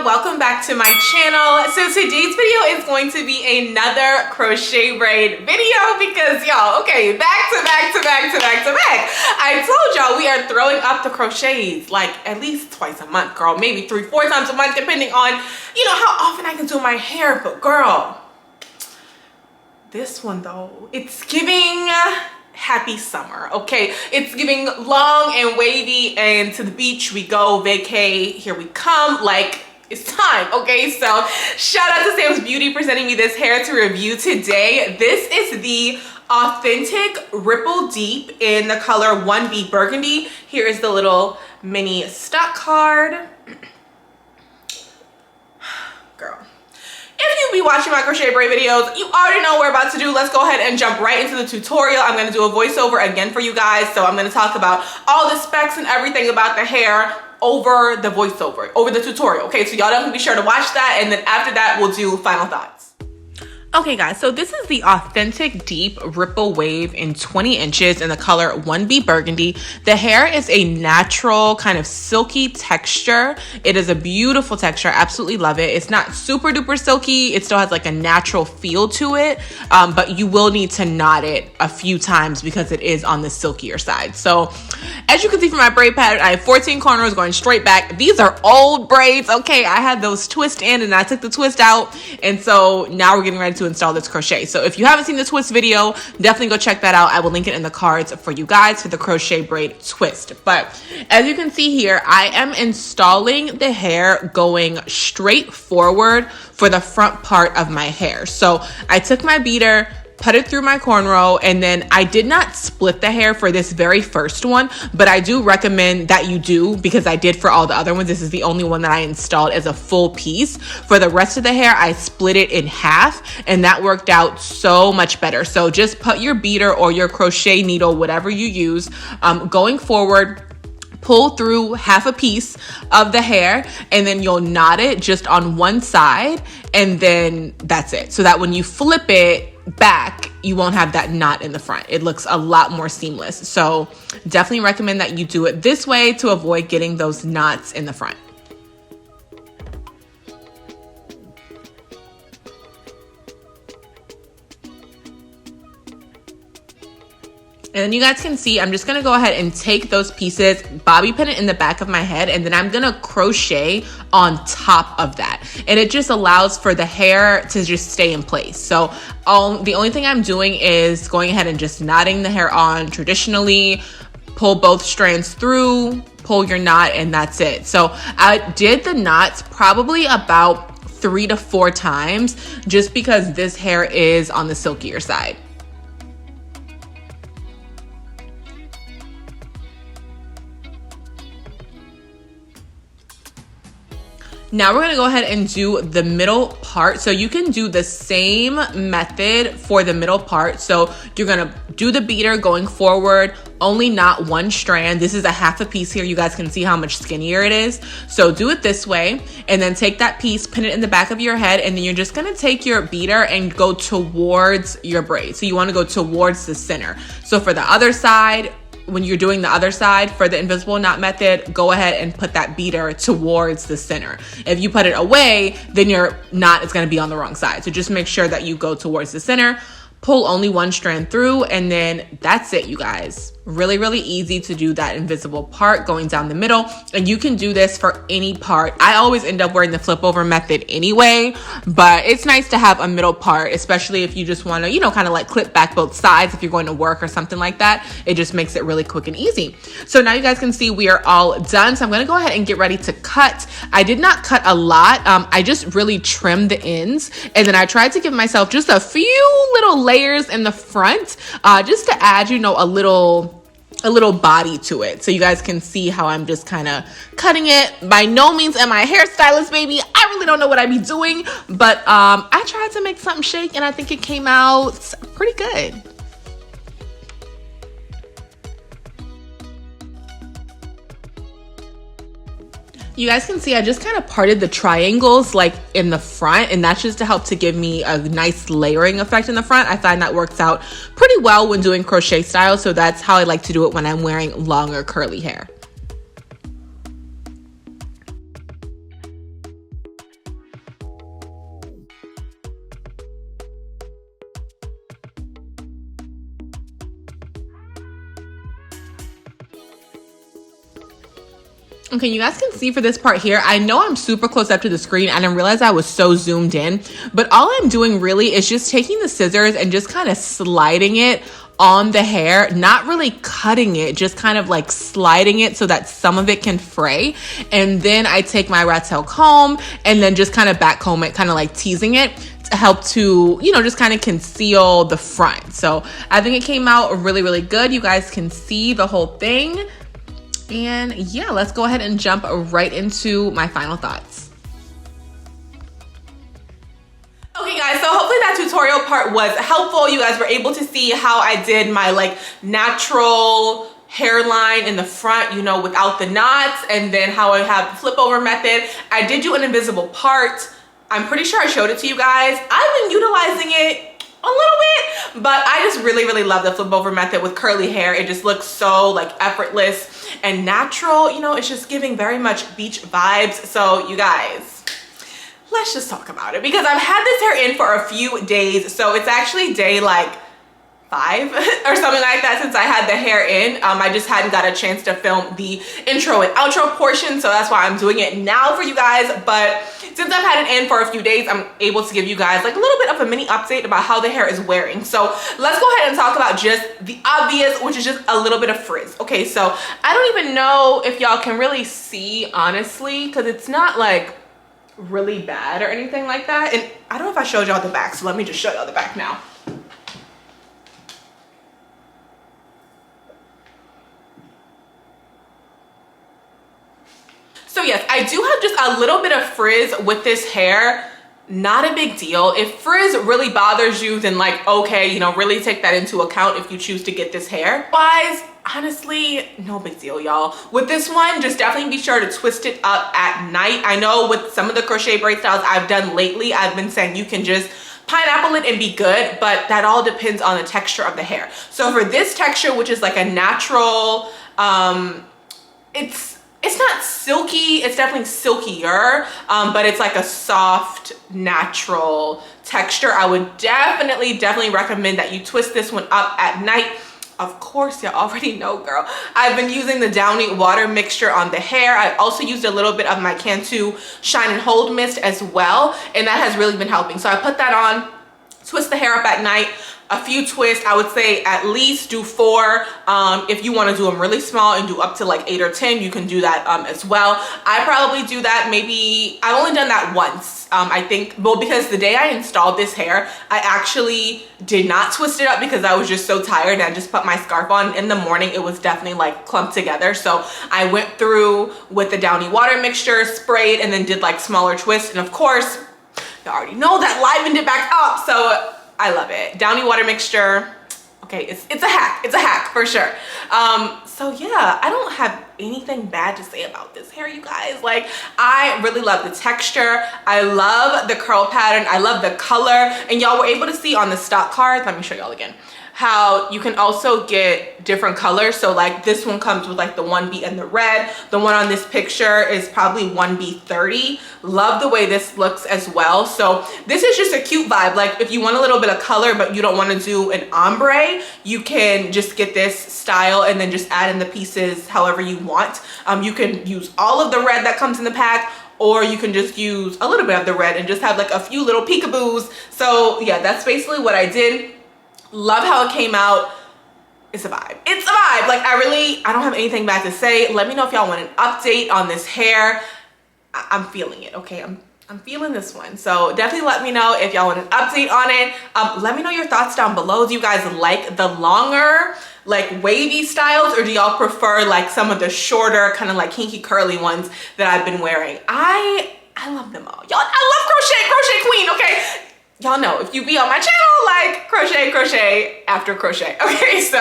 Welcome back to my channel. So today's video is going to be another crochet braid video because y'all, okay, back to back. I told y'all we are throwing up the crochets like at least twice a month, girl, maybe 3-4 times a month, depending on, you know, how often I can do my hair. But girl, this one though, it's giving happy summer, okay? It's giving long and wavy, and to the beach we go, vacay, here we come, like it's time, okay? So shout out to Samsbeauty for sending me this hair to review today. This is the Authentic Ripple Deep in the color 1B Burgundy. Here is the little mini stock card. Girl, if you be watching my crochet braid videos, you already know what we're about to do. Let's go ahead and jump right into the tutorial. I'm going to do a voiceover again for you guys. So I'm going to talk about all the specs and everything about the hair over the voiceover, over the tutorial. Okay, so y'all definitely be sure to watch that, and then after that we'll do final thoughts. Okay guys, so this is the Authentic Deep Ripple Wave in 20 inches in the color 1B Burgundy. The hair is a natural kind of silky texture. It is a beautiful texture, absolutely love it. It's not super duper silky, it still has like a natural feel to it, but you will need to knot it a few times because it is on the silkier side. So as you can see from my braid pattern, I have 14 corners going straight back. These are old braids, okay? I had those twist in and I took the twist out, and so now we're getting ready to install this crochet. So if you haven't seen the twist video, definitely go check that out. I will link it in the cards for you guys for the crochet braid twist. But as you can see here, I am installing the hair going straight forward for the front part of my hair. So I took my beader, put it through my cornrow, and then I did not split the hair for this very first one, but I do recommend that you do, because I did for all the other ones. This is the only one that I installed as a full piece. For the rest of the hair, I split it in half, and that worked out so much better. So just put your beader or your crochet needle, whatever you use, going forward, pull through half a piece of the hair, and then you'll knot it just on one side, and then that's it. So that when you flip it back, you won't have that knot in the front. It looks a lot more seamless. So definitely recommend that you do it this way to avoid getting those knots in the front. And then you guys can see, I'm just gonna go ahead and take those pieces, bobby pin it in the back of my head, and then I'm gonna crochet on top of that. And it just allows for the hair to just stay in place. So the only thing I'm doing is going ahead and just knotting the hair on traditionally, pull both strands through, pull your knot, and that's it. So I did the knots probably about 3 to 4 times, just because this hair is on the silkier side. Now we're gonna go ahead and do the middle part. So you can do the same method for the middle part. So you're gonna do the beater going forward, only knot one strand. This is a half a piece here. You guys can see how much skinnier it is. So do it this way, and then take that piece, pin it in the back of your head, and then you're just gonna take your beater and go towards your braid. So you wanna go towards the center. So for the other side, when you're doing the other side for the invisible knot method, go ahead and put that beater towards the center. If you put it away, then your knot is going to be on the wrong side. So just make sure that you go towards the center, pull only one strand through, and then that's it, you guys. Really, really easy to do that invisible part going down the middle. And you can do this for any part. I always end up wearing the flip over method anyway, but it's nice to have a middle part, especially if you just want to, you know, kind of like clip back both sides if you're going to work or something like that. It just makes it really quick and easy. So now you guys can see we are all done. So I'm going to go ahead and get ready to cut. I did not cut a lot. I just really trimmed the ends, and then I tried to give myself just a few little layers in the front, just to add, you know, a little body to it. So you guys can see how I'm just kind of cutting it. By no means am I a hairstylist, baby. I really don't know what I be doing, but I tried to make something shake, and I think it came out pretty good. You guys can see I just kind of parted the triangles like in the front, and that's just to help to give me a nice layering effect in the front. I find that works out pretty well when doing crochet style, so that's how I like to do it when I'm wearing longer curly hair. Okay, you guys can see for this part here, I know I'm super close up to the screen. I didn't realize I was so zoomed in, but all I'm doing really is just taking the scissors and just kind of sliding it on the hair, not really cutting it, just kind of like sliding it so that some of it can fray. And then I take my rat tail comb and then just kind of back comb it, kind of like teasing it to help to, you know, just kind of conceal the front. So I think it came out really, really good. You guys can see the whole thing. And yeah, let's go ahead and jump right into my final thoughts. Okay guys, so hopefully that tutorial part was helpful. You guys were able to see how I did my like natural hairline in the front, you know, without the knots, and then how I have the flip over method. I did do an invisible part. I'm pretty sure I showed it to you guys. I've been utilizing it a little bit, but I just really, really love the flip over method with curly hair. It just looks so like effortless and natural. You know, it's just giving very much beach vibes. So you guys, let's just talk about it, because I've had this hair in for a few days. So it's actually day like 5 or something like that since I had the hair in. I just hadn't got a chance to film the intro and outro portion, so that's why I'm doing it now for you guys. But since I've had it in for a few days, I'm able to give you guys like a little bit of a mini update about how the hair is wearing. So let's go ahead and talk about just the obvious, which is just a little bit of frizz. Okay, so I don't even know if y'all can really see, honestly, because it's not like really bad or anything like that. And I don't know if I showed y'all the back, so let me just show y'all the back now. So yes, I do have just a little bit of frizz with this hair. Not a big deal. If frizz really bothers you, then like, okay, you know, really take that into account if you choose to get this hair. Otherwise, honestly, no big deal, y'all. With this one, just definitely be sure to twist it up at night. I know with some of the crochet braid styles I've done lately, I've been saying you can just pineapple it and be good, but that all depends on the texture of the hair. So for this texture, which is like a natural, it's not silky, it's definitely silkier, but it's like a soft, natural texture. I would definitely recommend that you twist this one up at night. Of course, you already know, girl. I've been using the Downy water mixture on the hair. I also used a little bit of my Cantu Shine and Hold mist as well, and that has really been helping. So I put that on, twist the hair up at night. A few twists, I would say at least do 4. If you want to do them really small and do up to like 8 or 10, you can do that as well. I probably do that maybe, I've only done that once, I think, well, because the day I installed this hair, I actually did not twist it up because I was just so tired, and I just put my scarf on. In the morning, it was definitely like clumped together. So I went through with the Downy water mixture, sprayed, and then did like smaller twists. And of course, you already know that livened it back up. So I love it. Downy water mixture. Okay, it's a hack for sure. So yeah, I don't have anything bad to say about this hair, you guys. Like, I really love the texture. I love the curl pattern. I love the color. And y'all were able to see on the stock cards, let me show y'all again, how you can also get different colors. So like this one comes with like the 1B and the red. The one on this picture is probably 1B30. Love the way this looks as well. So this is just a cute vibe. Like if you want a little bit of color but you don't want to do an ombre, you can just get this style and then just add in the pieces however you want. You can use all of the red that comes in the pack, or you can just use a little bit of the red and just have like a few little peekaboos. So yeah, that's basically what I did. Love how it came out. It's a vibe. It's a vibe. Like I don't have anything bad to say. Let me know if y'all want an update on this hair. I'm feeling it, okay? I'm feeling this one. So definitely let me know if y'all want an update on it. Let me know your thoughts down below. Do you guys like the longer, like wavy styles, or do y'all prefer like some of the shorter, kind of like kinky curly ones that I've been wearing? I love them all. Y'all, I love crochet queen, okay? y'all know if you be on my channel, like crochet after crochet. Okay, so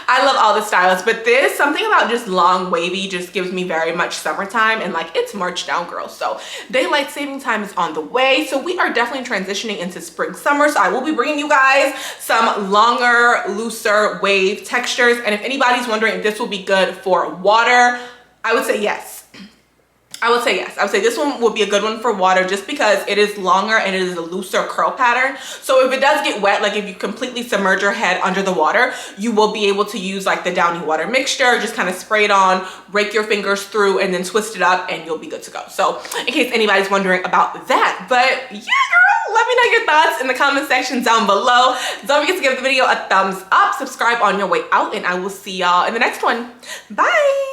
I love all the styles, but this, something about just long wavy just gives me very much summertime, and like it's March down, girls. So daylight saving time is on the way. So we are definitely transitioning into spring, summer. So I will be bringing you guys some longer, looser wave textures. And if anybody's wondering if this will be good for water, I would say yes. I would say yes. I would say this one will be a good one for water just because it is longer and it is a looser curl pattern. So if it does get wet, like if you completely submerge your head under the water, you will be able to use like the Downy water mixture, just kind of spray it on, rake your fingers through, and then twist it up and you'll be good to go. So in case anybody's wondering about that. But yeah, girl, let me know your thoughts in the comment section down below. Don't forget to give the video a thumbs up, subscribe on your way out, and I will see y'all in the next one. Bye.